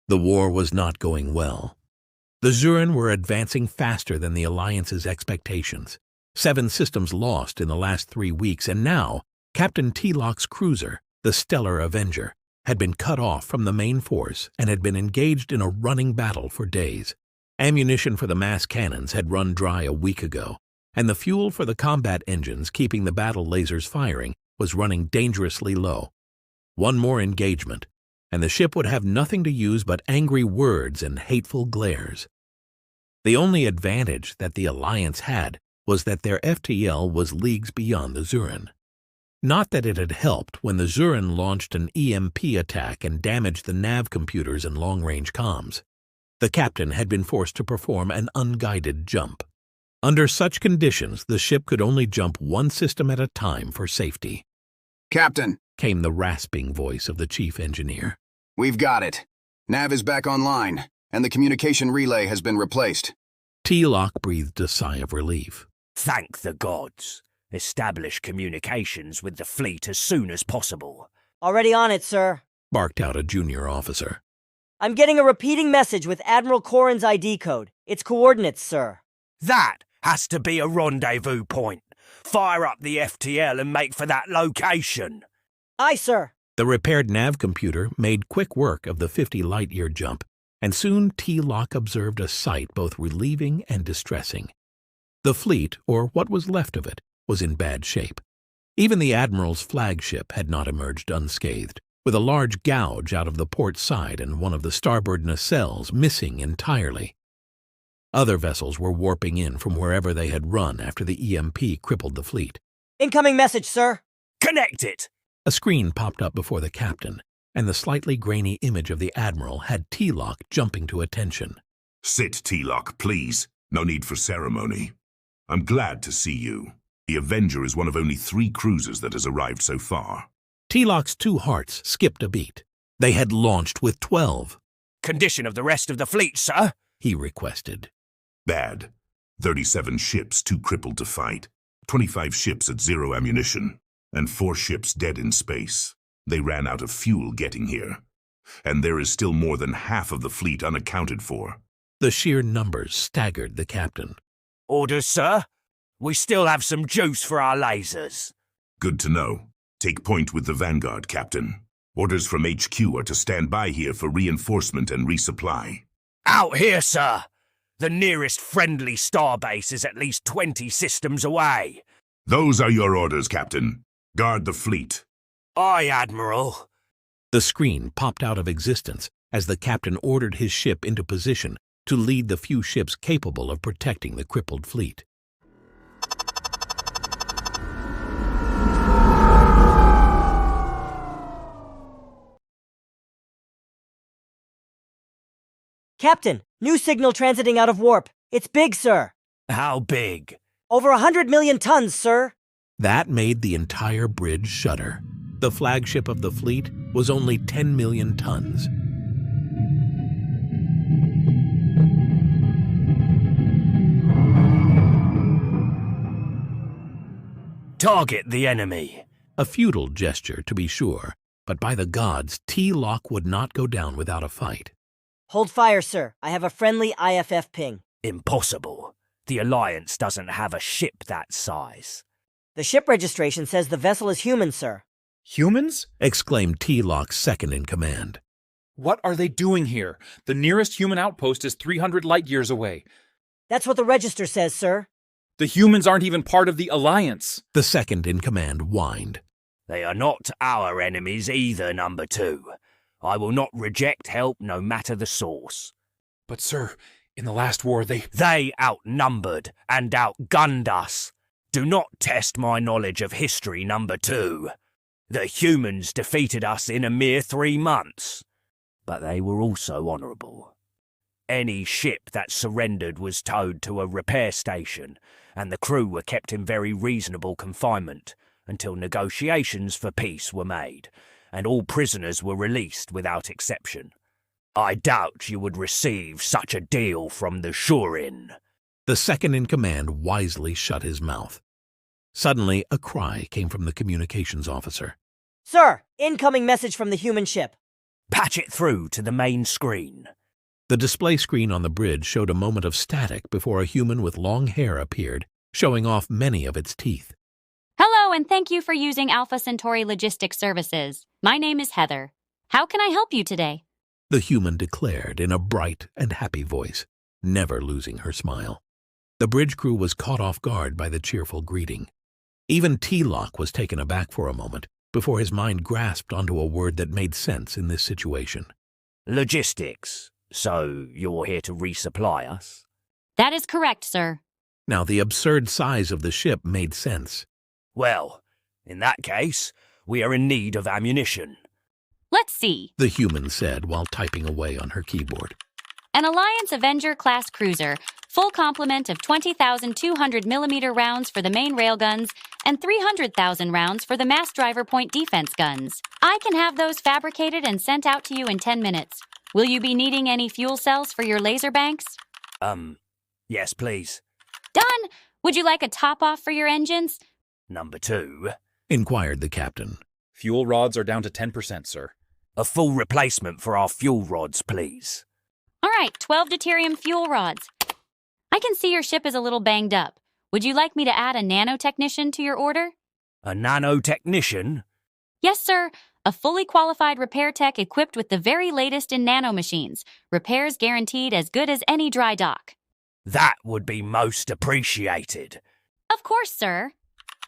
The war was not going well. The Zuran were advancing faster than the Alliance's expectations. 7 systems lost in the last 3 weeks, and now Captain T-Lock's cruiser, the Stellar Avenger, had been cut off from the main force and had been engaged in a running battle for days. Ammunition for the mass cannons had run dry a week ago, and the fuel for the combat engines keeping the battle lasers firing was running dangerously low. One more engagement, and the ship would have nothing to use but angry words and hateful glares. The only advantage that the Alliance had was that their FTL was leagues beyond the Zuran. Not that it had helped when the Zuran launched an EMP attack and damaged the nav computers and long-range comms. The captain had been forced to perform an unguided jump. Under such conditions, the ship could only jump one system at a time for safety. "Captain," came the rasping voice of the chief engineer. "we've got it. Nav is back online, and the communication relay has been replaced." T-Lock breathed a sigh of relief. Thank the gods. Establish communications with the fleet as soon as possible. Already on it, sir. Barked out a junior officer. I'm getting a repeating message with Admiral Corrin's ID code. Its coordinates, sir. That has to be a rendezvous point. Fire up the FTL and make for that location. Aye, sir. The repaired nav computer made quick work of the 50 light-year jump, and soon T-Lock observed a sight both relieving and distressing. The fleet, or what was left of it, was in bad shape. Even the Admiral's flagship had not emerged unscathed, with a large gouge out of the port side and one of the starboard nacelles missing entirely. Other vessels were warping in from wherever they had run after the EMP crippled the fleet. Incoming message, sir. Connect it! A screen popped up before the captain, and the slightly grainy image of the Admiral had T-Lock jumping to attention. "Sit, T-Lock, please. No need for ceremony. I'm glad to see you. The Avenger is one of only 3 cruisers that has arrived so far." T-Lock's 2 hearts skipped a beat. They had launched with 12. Condition of the rest of the fleet, sir? He requested. Bad. 37 ships too crippled to fight. 25 ships at 0 ammunition. And 4 ships dead in space. They ran out of fuel getting here. And there is still more than half of the fleet unaccounted for. The sheer numbers staggered the captain. Orders, sir? We still have some juice for our lasers. Good to know. Take point with the Vanguard, Captain. Orders from HQ are to stand by here for reinforcement and resupply. Out here, sir! The nearest friendly starbase is at least 20 systems away. Those are your orders, Captain. Guard the fleet. Aye, Admiral. The screen popped out of existence as the captain ordered his ship into position to lead the few ships capable of protecting the crippled fleet. Captain, new signal transiting out of warp. It's big, sir. How big? Over 100 million tons, sir. That made the entire bridge shudder. The flagship of the fleet was only 10 million tons. Target the enemy. A futile gesture, to be sure, but by the gods, T-Lock would not go down without a fight. Hold fire, sir. I have a friendly IFF ping. Impossible. The Alliance doesn't have a ship that size. The ship registration says the vessel is human, sir. Humans? Exclaimed T-Lock's second-in-command. What are they doing here? The nearest human outpost is 300 light-years away. That's what the register says, sir. The humans aren't even part of the Alliance. The second-in-command whined. They are not our enemies either, Number 2. I will not reject help no matter the source. But sir, in the last war They outnumbered and outgunned us. Do not test my knowledge of history, Number 2. The humans defeated us in a mere 3 months. But they were also honourable. Any ship that surrendered was towed to a repair station, and the crew were kept in very reasonable confinement until negotiations for peace were made, and all prisoners were released without exception. I doubt you would receive such a deal from the Shurin. The second-in-command wisely shut his mouth. Suddenly, a cry came from the communications officer. Sir, incoming message from the human ship. Patch it through to the main screen. The display screen on the bridge showed a moment of static before a human with long hair appeared, showing off many of its teeth. Hello, and thank you for using Alpha Centauri Logistics Services. My name is Heather. How can I help you today? The human declared in a bright and happy voice, never losing her smile. The bridge crew was caught off guard by the cheerful greeting. Even T-Lock was taken aback for a moment before his mind grasped onto a word that made sense in this situation. Logistics. So you're here to resupply us? That is correct, sir. Now the absurd size of the ship made sense. Well, in that case, we are in need of ammunition. Let's see. The human said while typing away on her keyboard. An Alliance Avenger-class cruiser, full complement of 20,200mm rounds for the main railguns and 300,000 rounds for the mass driver point defense guns. I can have those fabricated and sent out to you in 10 minutes. Will you be needing any fuel cells for your laser banks? Yes, please. Done! Would you like a top-off for your engines? Number 2. Inquired the captain. Fuel rods are down to 10%, sir. A full replacement for our fuel rods, please. All right, 12 deuterium fuel rods. I can see your ship is a little banged up. Would you like me to add a nanotechnician to your order? A nanotechnician? Yes, sir. A fully qualified repair tech equipped with the very latest in nanomachines. Repairs guaranteed as good as any dry dock. That would be most appreciated. Of course, sir.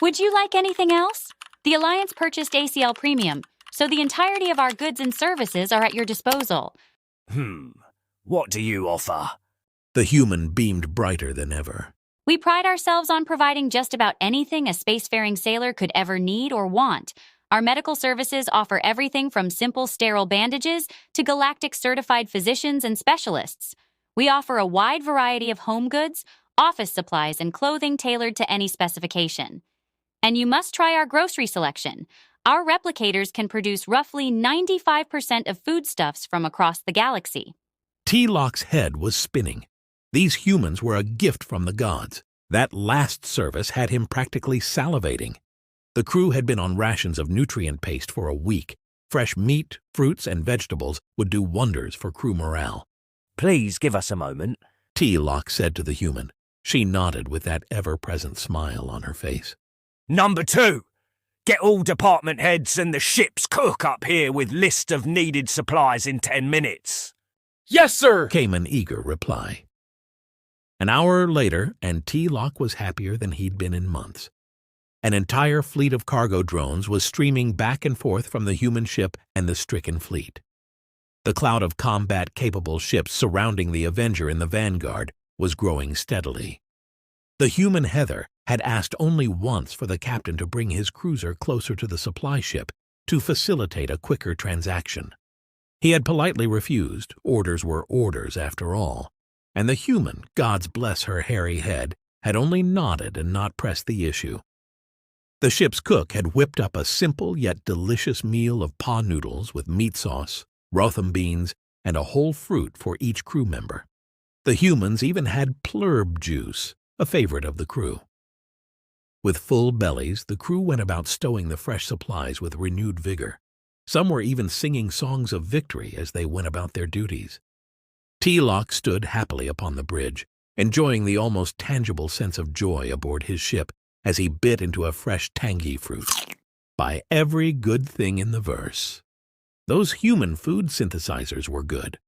Would you like anything else? The Alliance purchased ACL Premium, so the entirety of our goods and services are at your disposal. What do you offer? The human beamed brighter than ever. We pride ourselves on providing just about anything a spacefaring sailor could ever need or want. Our medical services offer everything from simple sterile bandages to galactic-certified physicians and specialists. We offer a wide variety of home goods, office supplies, and clothing tailored to any specification. And you must try our grocery selection. Our replicators can produce roughly 95% of foodstuffs from across the galaxy. T-Lock's head was spinning. These humans were a gift from the gods. That last service had him practically salivating. The crew had been on rations of nutrient paste for a week. Fresh meat, fruits, and vegetables would do wonders for crew morale. Please give us a moment. T-Lock said to the human. She nodded with that ever-present smile on her face. Number 2. Get all department heads and the ship's cook up here with list of needed supplies in 10 minutes. Yes, sir! Came an eager reply. An hour later, and T-Lock was happier than he'd been in months. An entire fleet of cargo drones was streaming back and forth from the human ship and the stricken fleet. The cloud of combat-capable ships surrounding the Avenger in the vanguard was growing steadily. The human Heather had asked only once for the captain to bring his cruiser closer to the supply ship to facilitate a quicker transaction. He had politely refused. Orders were orders after all. And the human, God's bless her hairy head, had only nodded and not pressed the issue. The ship's cook had whipped up a simple yet delicious meal of paw noodles with meat sauce, Rotham beans, and a whole fruit for each crew member. The humans even had plurb juice, a favorite of the crew. With full bellies, the crew went about stowing the fresh supplies with renewed vigor. Some were even singing songs of victory as they went about their duties. T-Lock stood happily upon the bridge, enjoying the almost tangible sense of joy aboard his ship as he bit into a fresh tangy fruit. By every good thing in the verse. Those human food synthesizers were good.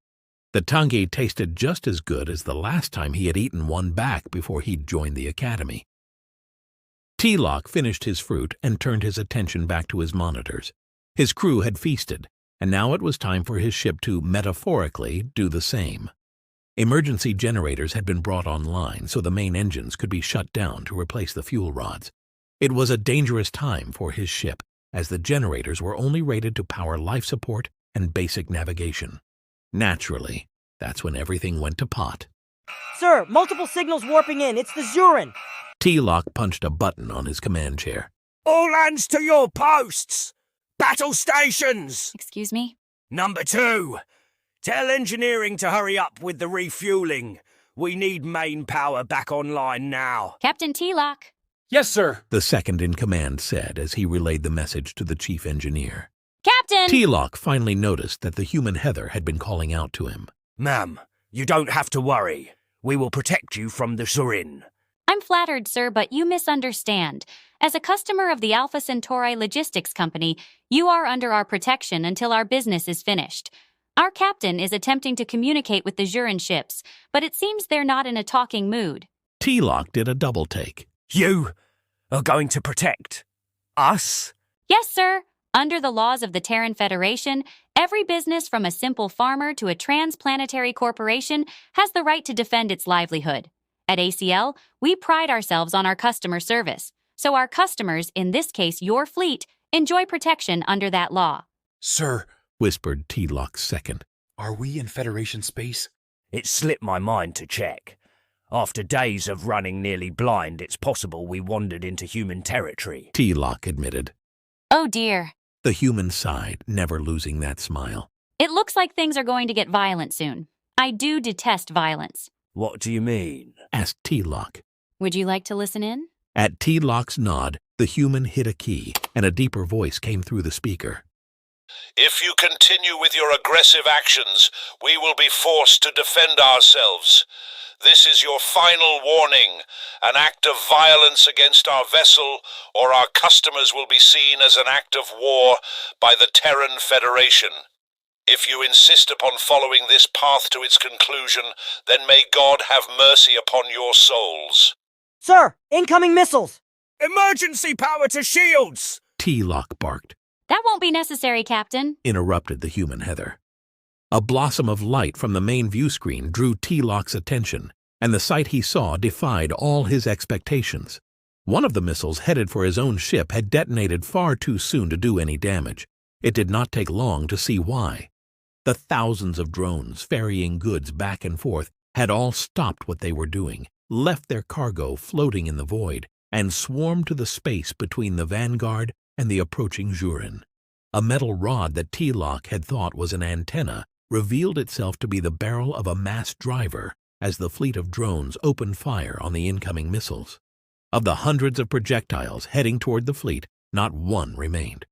The tangy tasted just as good as the last time he had eaten one back before he'd joined the academy. T-Lock finished his fruit and turned his attention back to his monitors. His crew had feasted, and now it was time for his ship to, metaphorically, do the same. Emergency generators had been brought online so the main engines could be shut down to replace the fuel rods. It was a dangerous time for his ship, as the generators were only rated to power life support and basic navigation. Naturally, that's when everything went to pot. Sir, multiple signals warping in. It's the Zurin. T-Lock punched a button on his command chair. All hands to your posts! Battle stations! Excuse me? Number 2. Tell engineering to hurry up with the refueling. We need main power back online now. Captain T-Lock. Yes, sir. The second in command said as he relayed the message to the chief engineer. Captain! Captain! T-Lock finally noticed that the human Heather had been calling out to him. Ma'am, you don't have to worry. We will protect you from the Zurin. I'm flattered, sir, but you misunderstand. As a customer of the Alpha Centauri Logistics Company, you are under our protection until our business is finished. Our captain is attempting to communicate with the Zurin ships, but it seems they're not in a talking mood. T-Lock did a double take. You are going to protect us? Yes, sir. Under the laws of the Terran Federation, every business from a simple farmer to a transplanetary corporation has the right to defend its livelihood. At ACL, we pride ourselves on our customer service, so our customers, in this case your fleet, enjoy protection under that law. Sir, Whispered T-Lock's second. are we in Federation space? It slipped my mind to check. After days of running nearly blind, it's possible we wandered into human territory. T-Lock admitted. Oh dear. The human sighed, never losing that smile. It looks like things are going to get violent soon. I do detest violence. What do you mean? Asked T-Lock. Would you like to listen in? At T-Lock's nod, the human hit a key, and a deeper voice came through the speaker. If you continue with your aggressive actions, we will be forced to defend ourselves. This is your final warning. An act of violence against our vessel or our customers will be seen as an act of war by the Terran Federation. If you insist upon following this path to its conclusion, then may God have mercy upon your souls. Sir, incoming missiles! Emergency power to shields! T-Lock barked. That won't be necessary, Captain. Interrupted the human Heather. A blossom of light from the main view screen drew T-Lock's attention, and the sight he saw defied all his expectations. One of the missiles headed for his own ship had detonated far too soon to do any damage. It did not take long to see why. The thousands of drones ferrying goods back and forth had all stopped what they were doing, left their cargo floating in the void, and swarmed to the space between the Vanguard and the approaching Zurin. A metal rod that T-Lock had thought was an antenna revealed itself to be the barrel of a masked driver as the fleet of drones opened fire on the incoming missiles. Of the hundreds of projectiles heading toward the fleet, not one remained.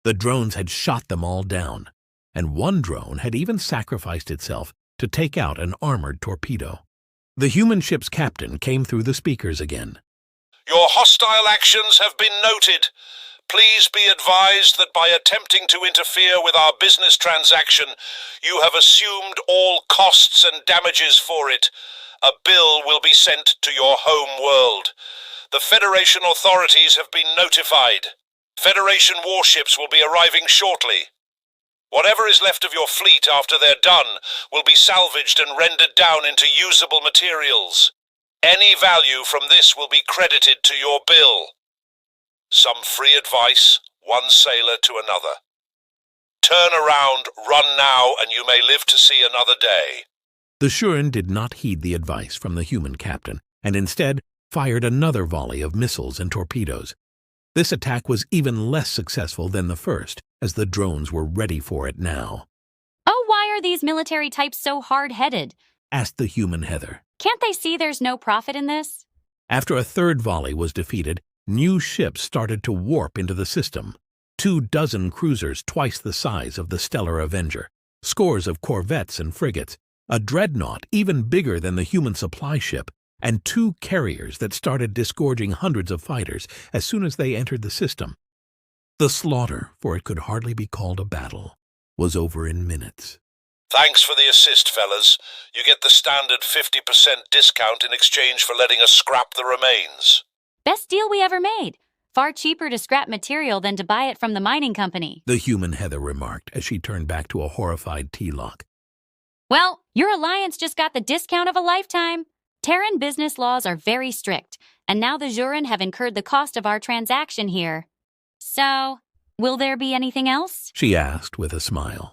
The drones had shot them all down, and one drone had even sacrificed itself to take out an armored torpedo. The human ship's captain came through the speakers again. Your hostile actions have been noted. Please be advised that by attempting to interfere with our business transaction, you have assumed all costs and damages for it. A bill will be sent to your home world. The Federation authorities have been notified. Federation warships will be arriving shortly. Whatever is left of your fleet after they're done will be salvaged and rendered down into usable materials. Any value from this will be credited to your bill. Some free advice, one sailor to another. Turn around, run now, and you may live to see another day. The Zurin did not heed the advice from the human captain, and instead fired another volley of missiles and torpedoes. This attack was even less successful than the first, as the drones were ready for it now. Oh, why are these military types so hard-headed? Asked the human Heather. Can't they see there's no profit in this? After a third volley was defeated, new ships started to warp into the system. 24 cruisers twice the size of the Stellar Avenger, scores of corvettes and frigates, a dreadnought even bigger than the human supply ship, and 2 carriers that started disgorging hundreds of fighters as soon as they entered the system. The slaughter, for it could hardly be called a battle, was over in minutes. Thanks for the assist, fellas. You get the standard 50% discount in exchange for letting us scrap the remains. Best deal we ever made. Far cheaper to scrap material than to buy it from the mining company. The human Heather remarked as she turned back to a horrified T-Lock. Well, your alliance just got the discount of a lifetime. Terran business laws are very strict, and now the Zurin have incurred the cost of our transaction here. So, will there be anything else? She asked with a smile.